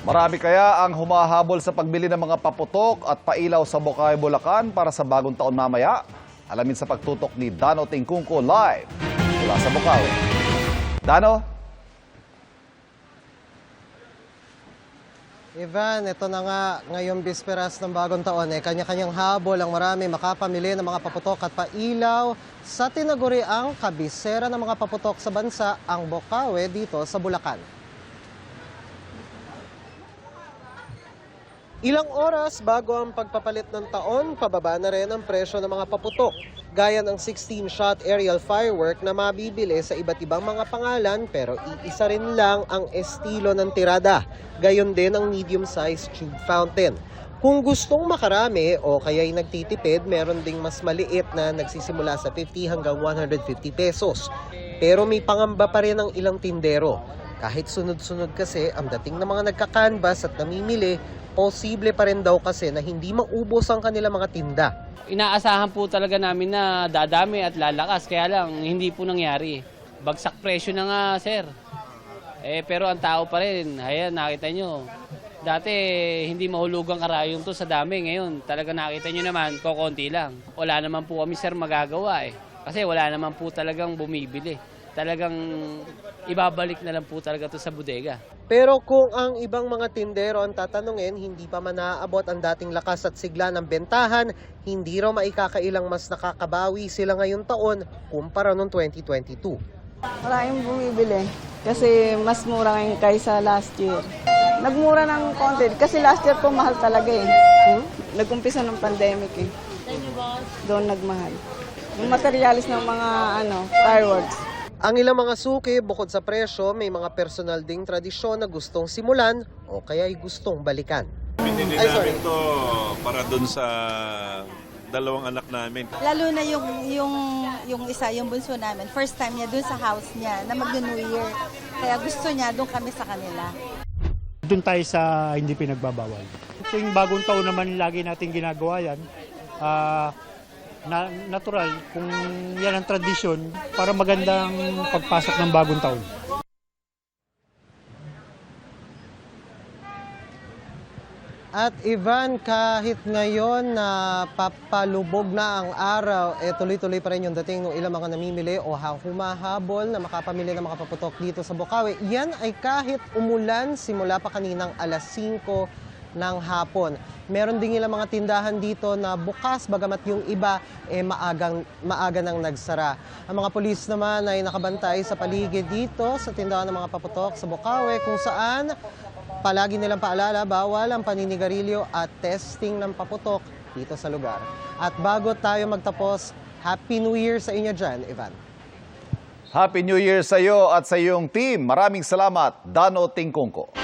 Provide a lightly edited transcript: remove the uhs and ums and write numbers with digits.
Marami kaya ang humahabol sa pagbili ng mga paputok at pailaw sa Bukawi, Bulacan para sa bagong taon mamaya? Alamin sa pagtutok ni Dano Tingkungko live mula sa Bukawi. Dano? Ivan, ito na nga ngayong bisperas ng bagong taon. Kanya-kanyang habol ang marami makapamili ng mga paputok at pailaw sa tinaguriang kabisera ng mga paputok sa bansa, ang Bukawi dito sa Bulacan. Ilang oras bago ang pagpapalit ng taon, pababa na rin ang presyo ng mga paputok. Gaya ng 16-shot aerial firework na mabibili sa iba't ibang mga pangalan pero iisa rin lang ang estilo ng tirada. Gayon din ang medium-sized tube fountain. Kung gustong makarami o kaya'y nagtitipid, meron ding mas maliit na nagsisimula sa 50 hanggang 150 pesos. Pero may pangamba pa rin ang ilang tindero. Kahit sunod-sunod kasi ang dating ng mga nagka-canvas at namimili, posible pa rin daw kasi na hindi maubos ang kanilang mga tinda. Inaasahan po talaga namin na dadami at lalakas, kaya lang hindi po nangyari. Bagsak presyo na nga, sir. Pero ang tao pa rin, ayan, nakita nyo. Dati hindi mahulugang karayong to sa dami, ngayon talaga nakita nyo naman, kokonti lang. Wala naman po kami, sir, magagawa kasi wala naman po talagang bumibili. Talagang ibabalik na lang po talaga to sa bodega. Pero kung ang ibang mga tindero ang tatanungin, hindi pa man naaabot ang dating lakas at sigla ng bentahan, hindi raw maikakailang mas nakakabawi sila ngayong taon kumpara noong 2022. Maraming bumibili kasi mas mura ngayon kaysa last year. Nagmura ng konti kasi last year po mahal talaga Nag-umpisa ng pandemic Doon nagmahal. Yung materialis ng mga fireworks. Ang ilang mga suki, bukod sa presyo, may mga personal ding tradisyon na gustong simulan o kaya'y gustong balikan. Pinili namin to para dun sa dalawang anak namin. Lalo na yung isa, yung bunso namin. First time niya dun sa house niya na mag-New Year. Kaya gusto niya dun kami sa kanila. Doon tayo sa hindi pinagbabawal. Tuwing bagong taon naman lagi natin ginagawa yan. Natural, kung yan ang tradisyon, para magandang pagpasok ng bagong taon. At Ivan, kahit ngayon na papalubog na ang araw, tuloy-tuloy pa rin yung dating ng ilang mga namimili o humahabol na makapamili ng mga paputok dito sa Bukawi. Yan ay kahit umulan simula pa kaninang alas 5 ng hapon. Meron ding ilang mga tindahan dito na bukas, bagamat yung iba maaga nang nagsara. Ang mga pulis naman ay nakabantay sa paligid dito sa tindahan ng mga paputok sa Bukawi, kung saan palagi nilang paalala, bawal ang paninigarilyo at testing ng paputok dito sa lugar. At bago tayo magtapos, Happy New Year sa inyo dyan, Ivan. Happy New Year sa iyo at sa iyong team. Maraming salamat, Dano Tingkungko.